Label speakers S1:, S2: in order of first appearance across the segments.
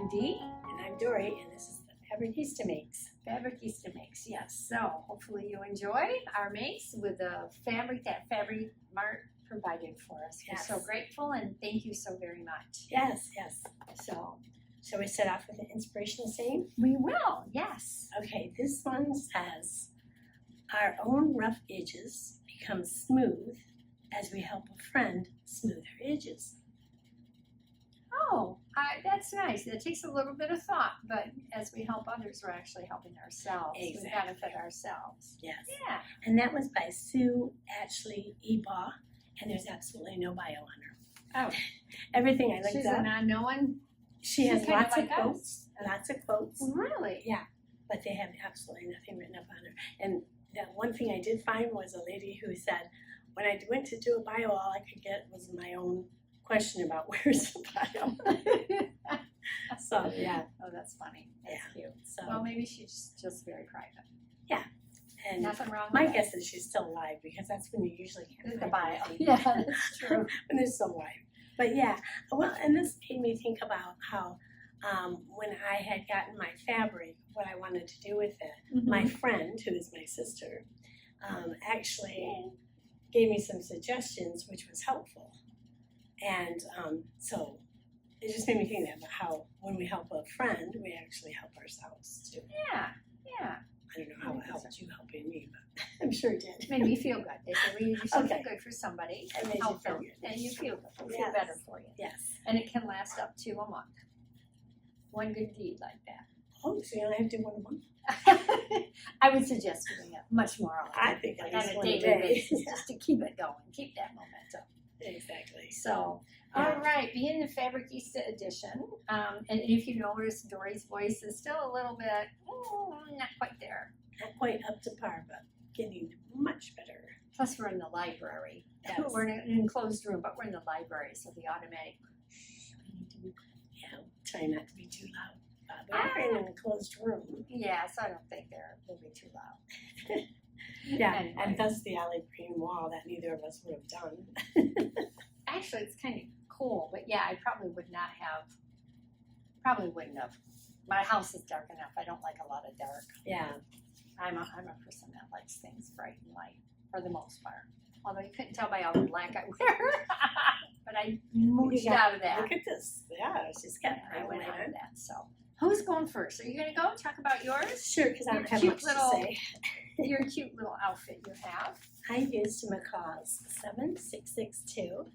S1: I'm Dee.
S2: And I'm Dory, and this is the FABRICISTA Makes.
S1: FABRICISTA Makes, yes. So hopefully you enjoy our makes with the fabric that Fabric Mart provided for us.
S2: Yes.
S1: We're so grateful and thank you so very much.
S2: Yes, yes.
S1: So
S2: Shall we start off with an inspirational saying?
S1: we will, yes.
S2: Okay, this one says, our own rough edges become smooth as we help a friend smooth her edges.
S1: Oh, that's nice. It takes a little bit of thought, but as we help others, we're actually helping ourselves.
S2: Exactly.
S1: We benefit ourselves.
S2: Yes.
S1: Yeah.
S2: And that was by Sue Ashley Ebaugh, and there's absolutely no bio on her.
S1: Oh,
S2: Everything I looked
S1: she's
S2: up,
S1: an unknown.
S2: she has
S1: she's kind of
S2: lots of
S1: like us.
S2: quotes, lots of quotes,
S1: Really?
S2: Yeah. but they have absolutely nothing written up on her. And that one thing I did find was a lady who said, when I went to do a bio, all I could get was my own question about where's the bio. So yeah,
S1: Oh, that's funny. That's cute.
S2: so
S1: Well, maybe she's just very private.
S2: and
S1: Nothing wrong
S2: my
S1: with
S2: guess is she's still alive because that's when you usually can't
S1: the
S2: find
S1: bio.
S2: anything.
S1: Yeah, that's true.
S2: When they're still alive. But yeah, well, and this made me think about how when I had gotten my fabric, what I wanted to do with it. My friend, who is my sister, actually gave me some suggestions, which was helpful. And so it just made me think about how when we help a friend, we actually help ourselves too.
S1: Yeah, yeah.
S2: I don't know how it helped you helping me, but I'm sure it did.
S1: It made me feel good. They said, when you do something
S2: Okay.
S1: good for somebody,
S2: It made you
S1: help
S2: feel
S1: them,
S2: good.
S1: and you feel good. You feel
S2: Yes.
S1: better for you.
S2: Yes.
S1: And it can last up to a month. One good deed like that.
S2: Oh, so you only have to do one a month?
S1: I would suggest doing it much more often.
S2: I think at
S1: on
S2: least
S1: a
S2: one
S1: daily
S2: day.
S1: basis, just to keep it going, keep that momentum.
S2: Exactly.
S1: So,
S2: Yeah.
S1: all right, being the Fabricista edition, and if you notice, Dory's voice is still a little bit, not quite there.
S2: Not quite up to par, but getting much better.
S1: Plus, we're in the library.
S2: Yes.
S1: We're in an enclosed room, but we're in the library, so the automatic, we need to be
S2: Yeah, try not to be too loud. But we're in an enclosed room.
S1: yeah, so I don't think they'll be too loud.
S2: Yeah,
S1: Anyway.
S2: and thus the olive green wall that neither of us would have done.
S1: Actually, it's kind of cool, but yeah, I probably wouldn't have. My house is dark enough. I don't like a lot of dark.
S2: Yeah,
S1: I'm a person that likes things bright and light for the most part. Although you couldn't tell by all the black I wear. But I moved out of that.
S2: Look at this. Yeah, she's got
S1: I
S2: it
S1: went out
S2: on.
S1: of that. So who's going first? Are you gonna go talk about yours?
S2: Sure, because I don't
S1: Your
S2: have
S1: cute
S2: much
S1: little-
S2: to say.
S1: Your cute little outfit you have.
S2: I used McCall's 7662,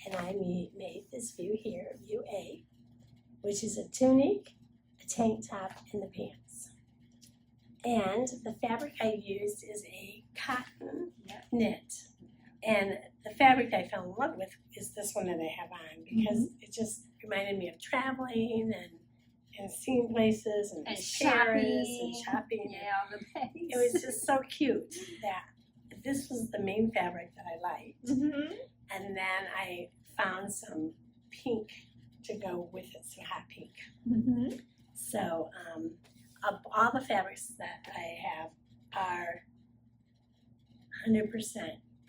S2: and I made this view here, view A, which is a tunic, a tank top, and the pants. And the fabric I used is a cotton knit. And the fabric I fell in love with is this one that I have on because it just reminded me of traveling and seeing places and Paris and shopping.
S1: Yeah, the bags.
S2: It was just so cute that this was the main fabric that I liked.
S1: Mm-hmm.
S2: And then I found some pink to go with it, so hot pink.
S1: Mm-hmm.
S2: So of all the fabrics that I have are 100%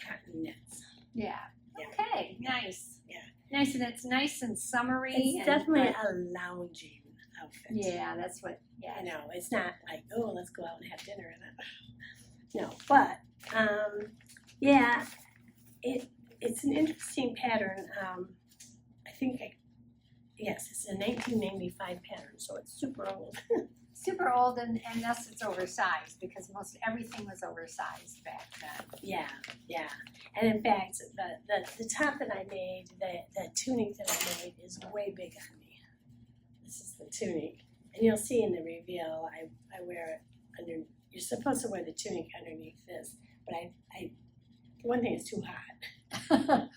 S2: cotton knits.
S1: Yeah.
S2: Yeah.
S1: Okay. Nice.
S2: Yeah.
S1: Nice, and it's nice and summery.
S2: It's
S1: and
S2: definitely
S1: but-
S2: a lounging outfit.
S1: Yeah, that's what. Yeah.
S2: You know, it's not like, oh, let's go out and have dinner in it. No, but yeah, it's an interesting pattern. I think yes, it's a 1995 pattern, so it's super old.
S1: Super old, and thus it's oversized because most everything was oversized back then.
S2: Yeah, yeah. And in fact, the top that I made, the tunic that I made is way big on me. This is the tunic. And you'll see in the reveal, I wear it under, you're supposed to wear the tunic underneath this, but one thing is too hot.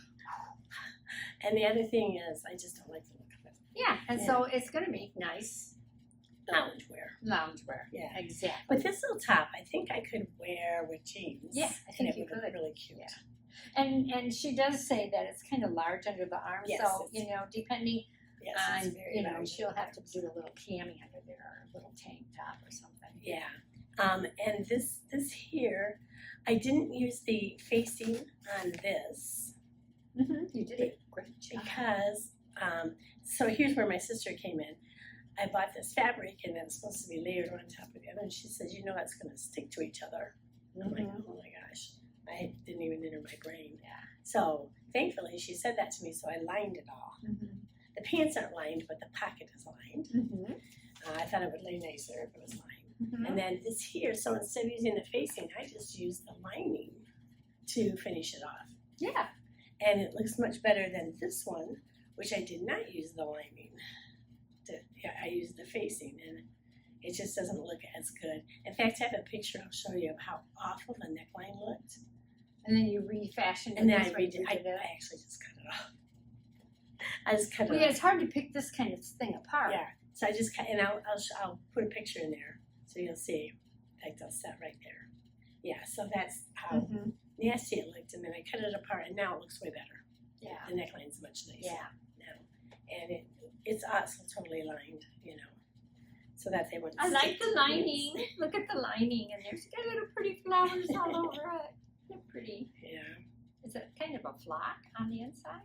S2: And the other thing is, I just don't like the look of it.
S1: Yeah, and so it's going to make nice
S2: Loungewear. Yeah.
S1: Exactly.
S2: But this little top, I think I could wear with jeans.
S1: Yeah, I think
S2: and it
S1: you
S2: would look
S1: could.
S2: really cute.
S1: Yeah. And she does say that it's kind of large under the arm,
S2: Yes,
S1: so
S2: it's-
S1: depending
S2: Yes,
S1: on
S2: it's very large.
S1: she'll have to do a little cami under there, or a little tank top or something.
S2: Yeah. And this here, I didn't use the facing on this
S1: Mm-hmm. You did a great job.
S2: because so here's where my sister came in. I bought this fabric and it's supposed to be layered on top of the other, and she says, you know, it's going to stick to each other. And I'm like, oh my gosh, I didn't even enter my brain.
S1: Yeah.
S2: So thankfully, she said that to me, so I lined it all. The pants aren't lined, but the pocket is lined. I thought it would lay nicer if it was lined. And then this here, so instead of using the facing, I just used the lining to finish it off.
S1: Yeah.
S2: And it looks much better than this one, which I did not use the lining. I used the facing, and it just doesn't look as good. In fact, I have a picture I'll show you of how awful the neckline looked.
S1: And then you refashioned it.
S2: And then I
S1: actually
S2: just cut it off. I just cut it
S1: Well,
S2: off.
S1: yeah, it's hard to pick this kind of thing apart.
S2: Yeah. So I just cut, and I'll put a picture in there so you'll see. In fact, I'll set right there. Yeah. So that's how nasty it looked, and then I cut it apart, and now it looks way better.
S1: Yeah.
S2: The neckline's much nicer.
S1: Yeah.
S2: Now, and it's also totally lined, you know, so that they wouldn't.
S1: I like
S2: stick
S1: the
S2: to
S1: lining. Look at the lining, and there's got little pretty flowers all over it. They're pretty.
S2: Yeah.
S1: Is it kind of a flock on the inside?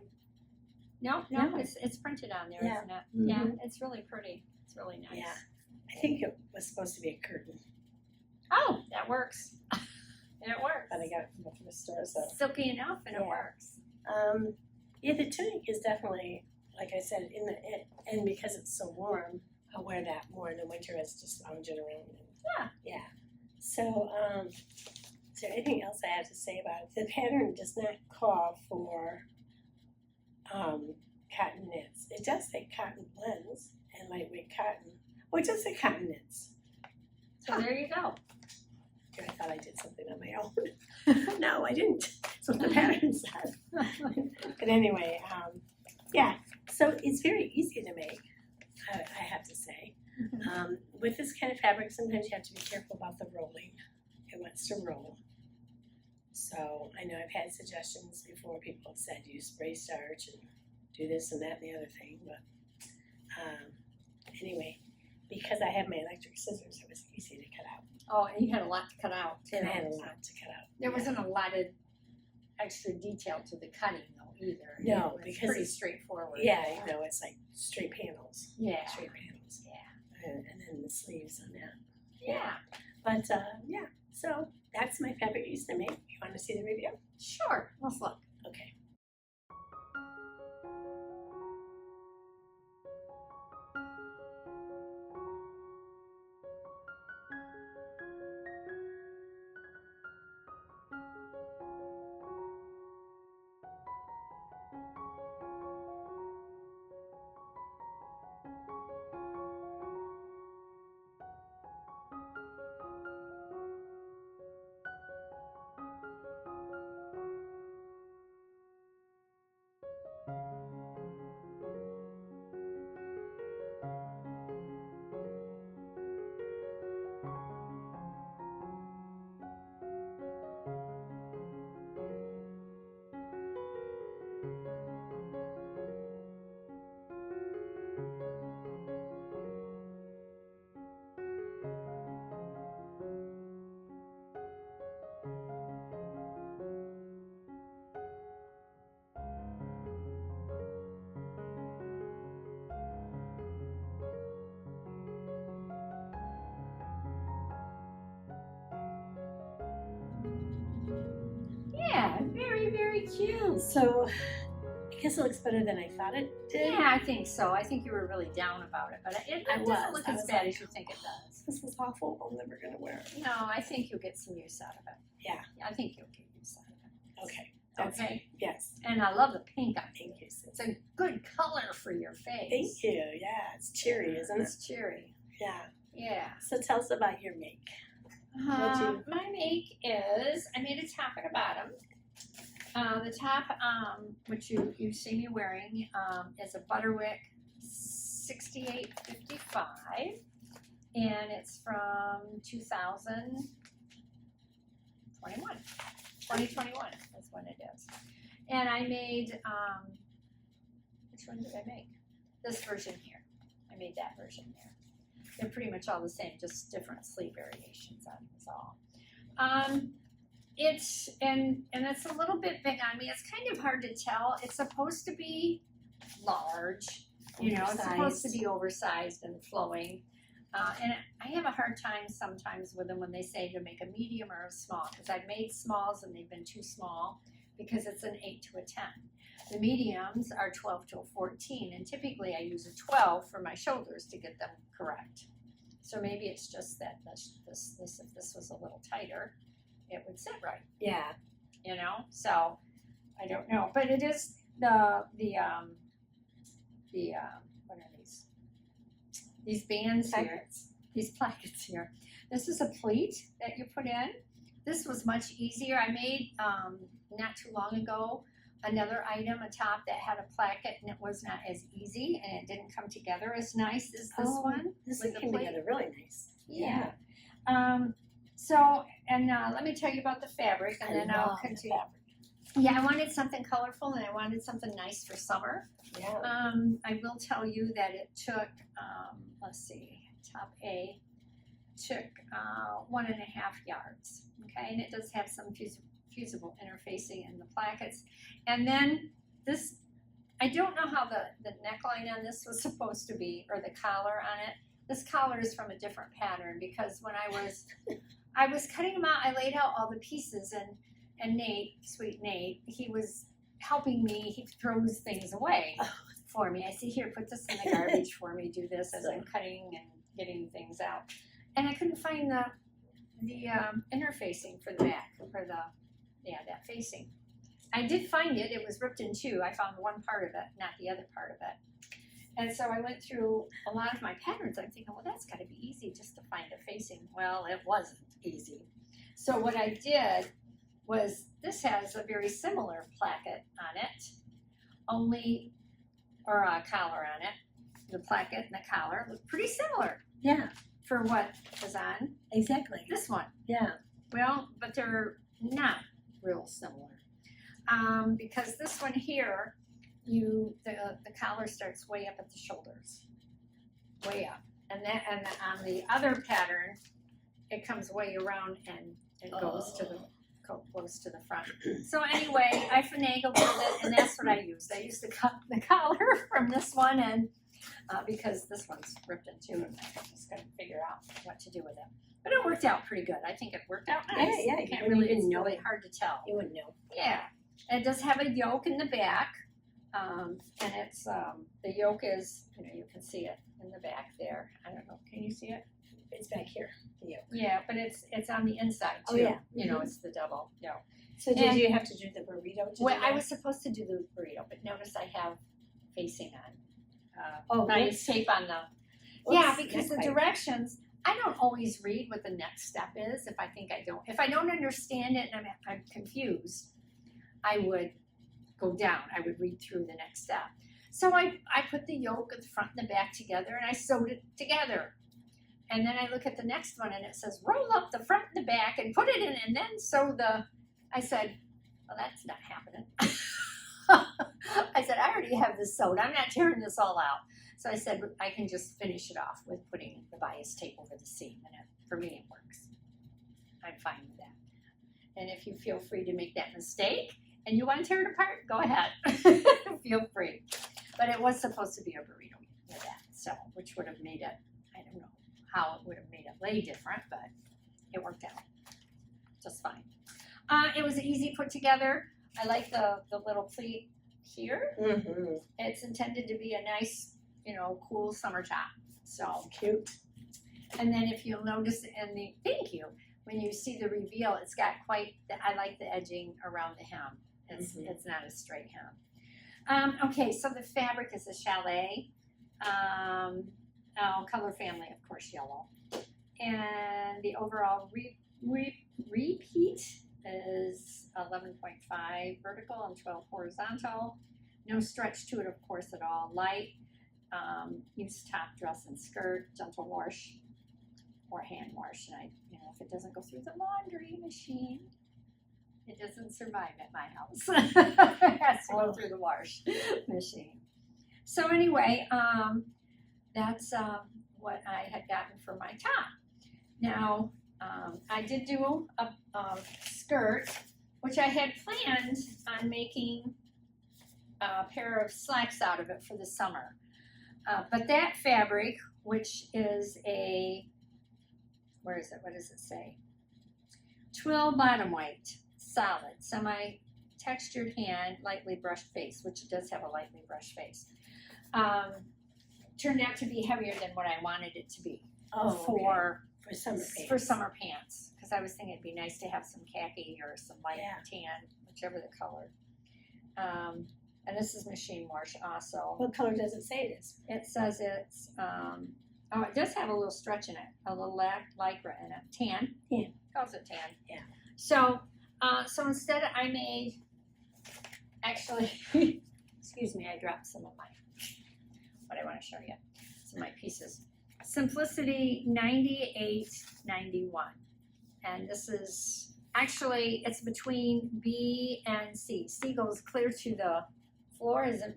S1: No, it's printed on there,
S2: Yeah.
S1: isn't it?
S2: Mhm.
S1: Yeah, it's really pretty. It's really nice.
S2: Yeah. I think it was supposed to be a curtain,
S1: Oh, that works. It works.
S2: but I got it from the thrift store, so.
S1: Silky enough, and it
S2: Yeah.
S1: works.
S2: Yeah, the tunic is definitely, like I said, and because it's so warm, I'll wear that more in the winter as just lounging around.
S1: Yeah.
S2: Yeah. So, is there anything else I have to say about it? The pattern does not call for cotton knits. It does say cotton blends and lightweight cotton. Oh, it does say cotton knits.
S1: So there you go.
S2: I thought I did something on my own. No, I didn't. That's what the pattern said. But anyway, yeah. So it's very easy to make, I have to say. With this kind of fabric, sometimes you have to be careful about the rolling. It wants to roll. So I know I've had suggestions before. People have said use spray starch and do this and that and the other thing. But anyway, because I have my electric scissors, it was easy to cut out.
S1: Oh, and you had a lot to cut out.
S2: And I had a lot to cut out.
S1: There wasn't a lot of extra detail to the cutting, though, either.
S2: No,
S1: it was
S2: because
S1: pretty
S2: it's-
S1: straightforward.
S2: Yeah, you know, it's like straight panels.
S1: Yeah.
S2: Straight panels.
S1: Yeah.
S2: And then the sleeves on that.
S1: Yeah.
S2: But yeah, so that's my Fabricista make. You want to see the review?
S1: Sure. Let's look.
S2: Okay.
S1: Yeah, very, very cute.
S2: So I guess it looks better than I thought it did.
S1: Yeah, I think so. I think you were really down about it, but it
S2: I
S1: doesn't
S2: was.
S1: look
S2: I
S1: as
S2: was
S1: bad
S2: like,
S1: as you think it does.
S2: This is awful. I'm never going to wear it.
S1: No, I think you'll get some use out of it.
S2: Yeah.
S1: I think you'll get use out of
S2: Okay.
S1: it. Okay.
S2: Yes.
S1: And I love the pink on you.
S2: Thank you, sis.
S1: It's a good color for your face.
S2: Thank you. Yeah, it's cheery, isn't it?
S1: It's cheery.
S2: Yeah.
S1: Yeah.
S2: So tell us about your make. What'd you-
S1: My make is I made a top and a bottom. The top, which you see me wearing, is a Butterick 6855, and it's from 2021 is when it is. And I made, which one did I make? This version here. I made that version there. They're pretty much all the same, just different sleeve variations on this all. It's a little bit big on me. It's kind of hard to tell. It's supposed to be large, You know, it's supposed to be oversized and flowing. And I have a hard time sometimes with them when they say to make a medium or a small, because I've made smalls and they've been too small because it's an 8 to a 10. The mediums are 12 to a 14, and typically I use a 12 for my shoulders to get them correct. So maybe it's just that this if this was a little tighter, it would sit right.
S2: Yeah.
S1: You know, so I don't know, but it is the what are these? These bands here, these plackets here. This is a pleat that you put in. This was much easier. I made not too long ago another item, a top that had a placket, and it was not as easy, and it didn't come together as nice as this one.
S2: This
S1: with the
S2: came
S1: plate.
S2: together really nice.
S1: Yeah. So, and let me tell you about the fabric, and then I'll continue. Yeah, I wanted something colorful, and I wanted something nice for summer.
S2: Yeah.
S1: I will tell you that it took, let's see, top A took 1.5 yards. Okay, and it does have some fusible interfacing in the plackets. And then this, I don't know how the neckline on this was supposed to be, or the collar on it. This collar is from a different pattern, because when I was cutting them out, I laid out all the pieces, and Nate, sweet Nate, he was helping me. He throws things away for me. I say, here, put this in the garbage for me, do this as I'm cutting and getting things out. And I couldn't find the interfacing for the back, for that facing. I did find it. It was ripped in two. I found one part of it, not the other part of it. And so I went through a lot of my patterns. I'm thinking, well, that's got to be easy just to find a facing. Well, it wasn't easy. So what I did was, this has a very similar placket on it, or a collar on it. The placket and the collar look pretty similar.
S2: Yeah.
S1: For what was on
S2: Exactly.
S1: this one.
S2: Yeah.
S1: Well, but they're not real similar. Because this one here, the collar starts way up at the shoulders, way up, and on the other pattern, it comes way around and goes to the front. So anyway, I finagled with it, and that's what I used. I used the collar from this one, and because this one's ripped in two, and I just couldn't figure out what to do with it. But it worked out pretty good. I think it worked out nice.
S2: Yeah,
S1: I can't really, it's really hard to tell.
S2: You wouldn't know.
S1: Yeah, and it does have a yoke in the back, and it's the yoke is, you can see it in the back there. I don't know, can you see it?
S2: It's back here. The yoke.
S1: Yeah, but it's on the inside too.
S2: Oh, yeah.
S1: It's the double yoke.
S2: So did you have to do the burrito?
S1: Well, I was supposed to do the burrito, but notice I have facing on. Nice tape on the. Yeah, because the directions, I don't always read what the next step is. If I don't understand it and I'm confused, I would go down. I would read through the next step. So I put the yoke of the front and the back together, and I sewed it together. And then I look at the next one, and it says, roll up the front and the back and put it in, and then sew I said, well, that's not happening. I said, I already have this sewed. I'm not tearing this all out. So I said, I can just finish it off with putting the bias tape over the seam. And for me, it works. I'm fine with that. And if you feel free to make that mistake and you want to tear it apart, go ahead. Feel free. But it was supposed to be a burrito with that, so, which would have made it, I don't know how it would have made it lay different, but it worked out just fine. It was easy put together. I like the little pleat here.
S2: Mm-hmm.
S1: It's intended to be a nice, cool summer top. So
S2: Cute.
S1: And then if you'll notice when you see the reveal, it's got I like the edging around the hem. It's not a straight hem. Okay, so the fabric is a challis. Color family, of course, yellow. And the overall repeat is 11.5 vertical and 12 horizontal. No stretch to it, of course, at all. Light, use top, dress, and skirt, gentle wash or hand wash. And if it doesn't go through the laundry machine, it doesn't survive at my house. It has to go through the wash machine. So anyway, that's what I had gotten for my top. Now, I did do a skirt, which I had planned on making a pair of slacks out of it for the summer. But that fabric, which is where is it? What does it say? Twill bottom weight, solid, semi-textured hand, lightly brushed face, which it does have a lightly brushed face. Turned out to be heavier than what I wanted it to be for summer pants. For summer pants, because I was thinking it'd be nice to have some khaki or some light tan, whichever the color. And this is machine wash also.
S2: What color does it say it is?
S1: It says it's, it does have a little stretch in it, a little lycra in it. Tan.
S2: Yeah.
S1: Calls it tan.
S2: Yeah.
S1: So, so instead I made, actually, excuse me, I dropped some of what I want to show you. Some of my pieces. Simplicity 9891. And this is, actually, it's between B and C. C goes clear to the floor as a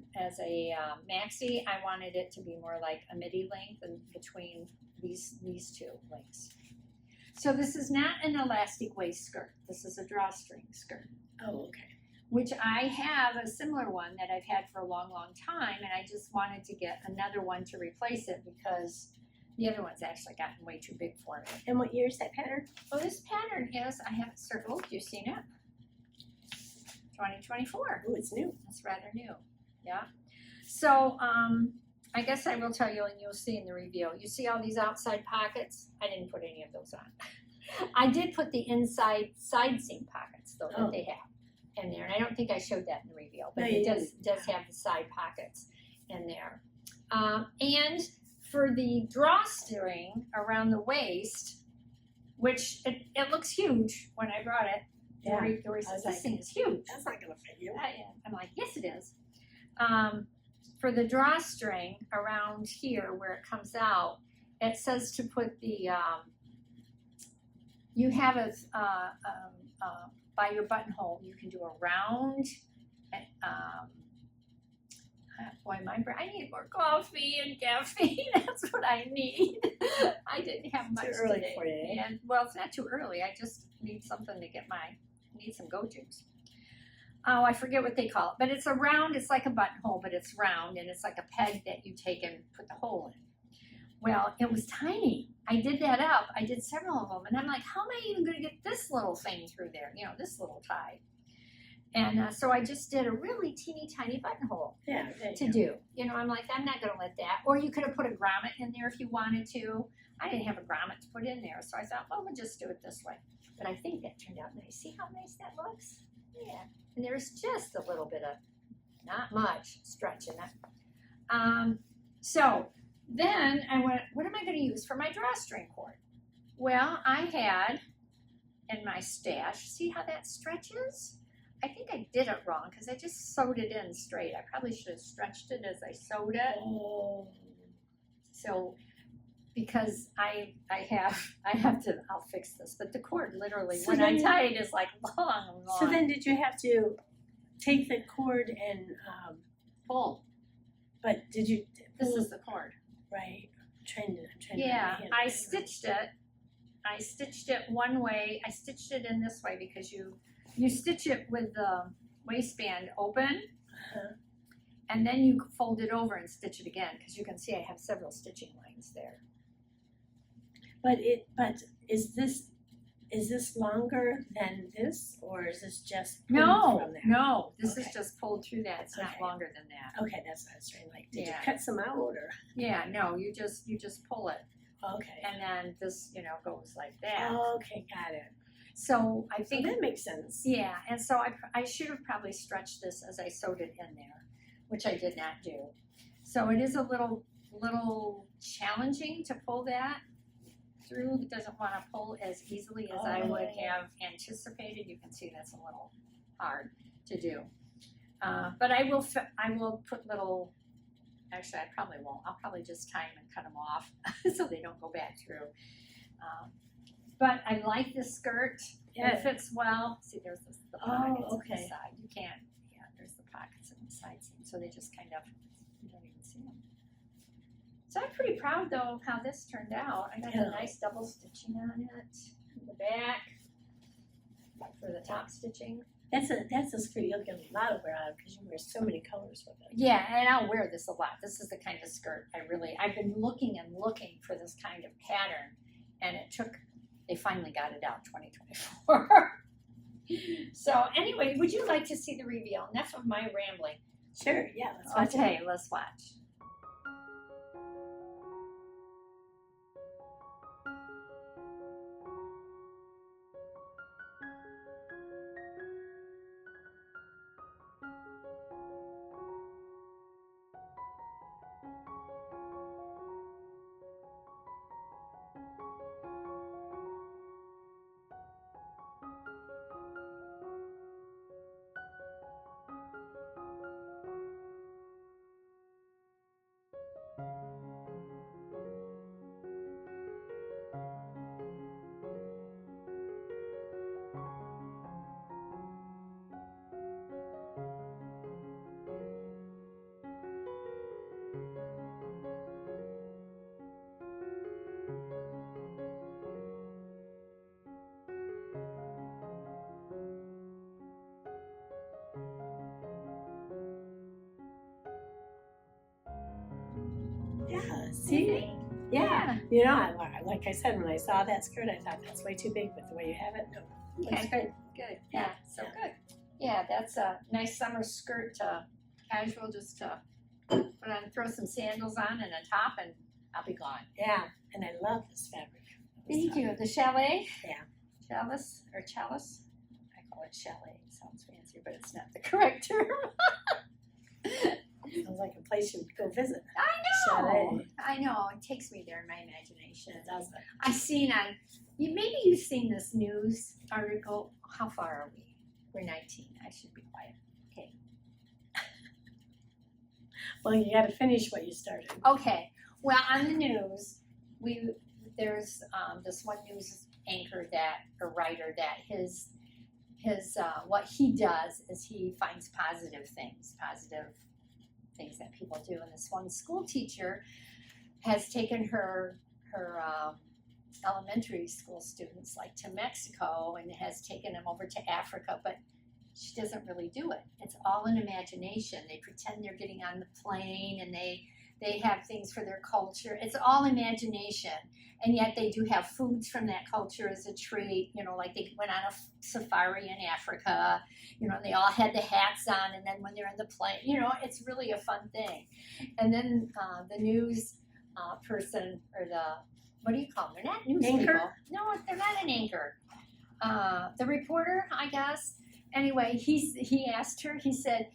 S1: maxi. I wanted it to be more like a midi length and between these two lengths. So this is not an elastic waist skirt. This is a drawstring skirt.
S2: Oh, okay.
S1: Which I have a similar one that I've had for a long, long time, and I just wanted to get another one to replace it because the other one's actually gotten way too big for me.
S2: And what year is that pattern?
S1: Well, this pattern is, I have it circled, you've seen it, 2024.
S2: Oh, it's new.
S1: It's rather new, yeah. So, I guess I will tell you, and you'll see in the review, you see all these outside pockets? I didn't put any of those on. I did put the inside side seam pockets, though, that they have in there. And I don't think I showed that in the review, but it does have the side pockets in there. And for the drawstring around the waist, which it looks huge when I brought it. Dory says, this thing is huge.
S2: That's not going to fit you.
S1: I'm like, yes, it is. For the drawstring around here where it comes out, it says to put the, you have it by your buttonhole, you can do a round, boy, I need more coffee and caffeine. That's what I need. I didn't have much
S2: too early
S1: today.
S2: For you.
S1: And well, it's not too early. I just need something to get need some go-tos. Oh, I forget what they call it, but it's a round. It's like a buttonhole, but it's round, and it's like a peg that you take and put the hole in. Well, it was tiny. I did that up. I did several of them, and I'm like, how am I even going to get this little thing through there? You know, this little tie. And so I just did a really teeny tiny buttonhole to do. You know, I'm like, I'm not going to let that. Or you could have put a grommet in there if you wanted to. I didn't have a grommet to put in there, so I thought, well, we'll just do it this way. But I think that turned out nice. See how nice that looks? Yeah. And there's just a little bit of, not much, stretch in it. So then I went, what am I going to use for my drawstring cord? Well, I had in my stash, see how that stretches? I think I did it wrong because I just sewed it in straight. I probably should have stretched it as I sewed it.
S2: Oh.
S1: So, because I'll fix this, but the cord literally,
S2: So
S1: when I
S2: then-
S1: tie it, is like long.
S2: So then did you have to take the cord and,
S1: pull.
S2: but did you?
S1: This is the cord.
S2: Right. I'm trying to
S1: Yeah,
S2: get my hand
S1: I
S2: around.
S1: stitched it. I stitched it one way. I stitched it in this way because you stitch it with the waistband open,
S2: Uh-huh.
S1: and then you fold it over and stitch it again because you can see I have several stitching lines there.
S2: But is this longer than this, or is this just pulled from there?
S1: No, this is
S2: Okay.
S1: just pulled through that. It's not
S2: Okay.
S1: longer than that.
S2: Okay, that's what I was trying to like. Did you
S1: Yeah.
S2: cut some out, or?
S1: Yeah, no, you just pull it,
S2: Okay.
S1: and then this goes like that.
S2: Okay, got it.
S1: So I
S2: So
S1: think
S2: that makes sense.
S1: yeah, and so I should have probably stretched this as I sewed it in there, which I did not do. So it is a little challenging to pull that through. It doesn't want to pull as easily as I would have anticipated. You can see that's a little hard to do. But I will put little, actually I probably won't. I'll probably just tie them and cut them off so they don't go back through. But I like this skirt.
S2: Yeah.
S1: It fits well. See, there's the pockets on
S2: okay.
S1: the side. You can't, there's the pockets on the side seam. So they just kind of, you don't even see them. So I'm pretty proud though of how this turned out. I got
S2: Yeah.
S1: a nice double stitching on it in the back for the top stitching.
S2: That's a skirt you'll get a lot of wear out of because you wear so many colors with it.
S1: Yeah, and I'll wear this a lot. This is the kind of skirt I've been looking and looking for this kind of pattern, and they finally got it out 2024. So anyway, would you like to see the reveal? Enough of my rambling.
S2: Sure, yeah, let's watch
S1: Okay, let's watch.
S2: Yeah, see? Yeah. You know, like I said, when I saw that skirt, I thought that's way too big, but the way you have it, no. That's great.
S1: Good. Yeah, so good. Yeah, that's a nice summer skirt, casual, just to put on, throw some sandals on and a top, and I'll be gone.
S2: Yeah, and I love this fabric.
S1: Thank you. The chalet?
S2: Yeah.
S1: Challis, or challis? I call it chalet. It sounds fancier, but it's not the correct term.
S2: Sounds like a place you'd go visit.
S1: I know.
S2: Chalet.
S1: I know. It takes me there in my imagination.
S2: It does that.
S1: I seen on, maybe you've seen this news article. How far are we? We're 19. I should be quiet. Okay.
S2: Well, you got to finish what you started.
S1: Okay. Well, on the news, there's this one news anchor or writer that his what he does is he finds positive things that people do. And this one school teacher has taken her elementary school students like to Mexico and has taken them over to Africa, but she doesn't really do it. It's all in imagination. They pretend they're getting on the plane and they have things for their culture. It's all imagination. And yet they do have foods from that culture as a treat, like they went on a safari in Africa, and they all had the hats on, and then when they're in the plane, it's really a fun thing. And then the news person, or what do you call them? They're not news
S2: Anchor?
S1: people. No, they're not an anchor. The reporter, I guess. Anyway, he asked her, he said,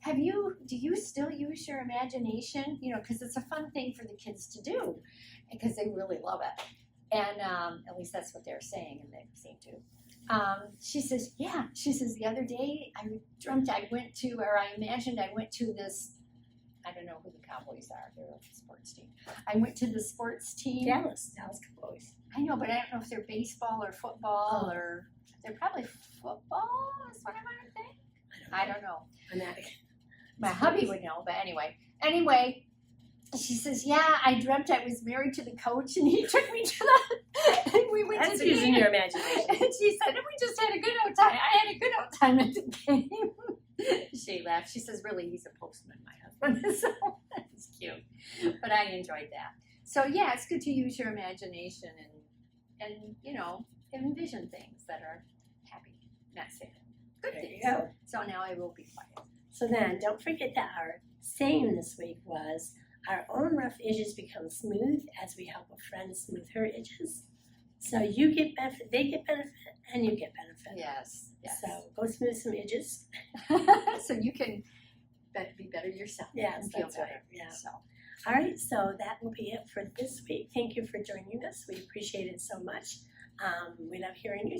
S1: do you still use your imagination? Because it's a fun thing for the kids to do, because they really love it. And at least that's what they're saying, and they seem to. She says, yeah. She says, the other day I imagined I went to this, I don't know who the Cowboys are, they're a sports team. I went to the sports team.
S2: Dallas Cowboys.
S1: I know, but I don't know if they're baseball or football, or they're probably football is what I want to think. I don't know. My hubby would know, but anyway, she says, yeah, I dreamt I was married to the coach, and he took me to and we went
S2: That's
S1: to the
S2: using
S1: game.
S2: your imagination.
S1: And she said, and we just had a good old time. I had a good old time at the game. She laughed. She says, really, he's a postman, my husband. So that's cute. But I enjoyed that. So yeah, it's good to use your imagination and envision things that are happy, not sad. Good
S2: There you
S1: things.
S2: go.
S1: So now I will be quiet.
S2: So then, don't forget that our saying this week was, our own rough edges become smooth as we help a friend smooth her edges. So you get benefit, they get benefit, and you get benefit.
S1: Yes.
S2: So go smooth some edges.
S1: So you can be better yourself.
S2: Yes,
S1: and feel
S2: that's right.
S1: better.
S2: Yeah.
S1: So.
S2: All right, so that will be it for this week. Thank you for joining us. We appreciate it so much. We love hearing you,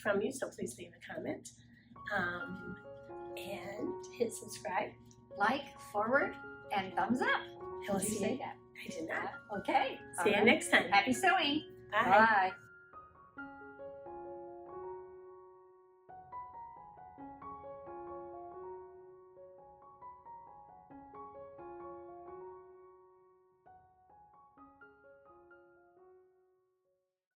S2: from you, so please leave a comment. And hit subscribe.
S1: Like, forward, and thumbs up.
S2: And we'll
S1: Did you
S2: see
S1: say
S2: you.
S1: that?
S2: I did not.
S1: Okay.
S2: See you next time.
S1: Happy sewing.
S2: Bye.
S1: Bye.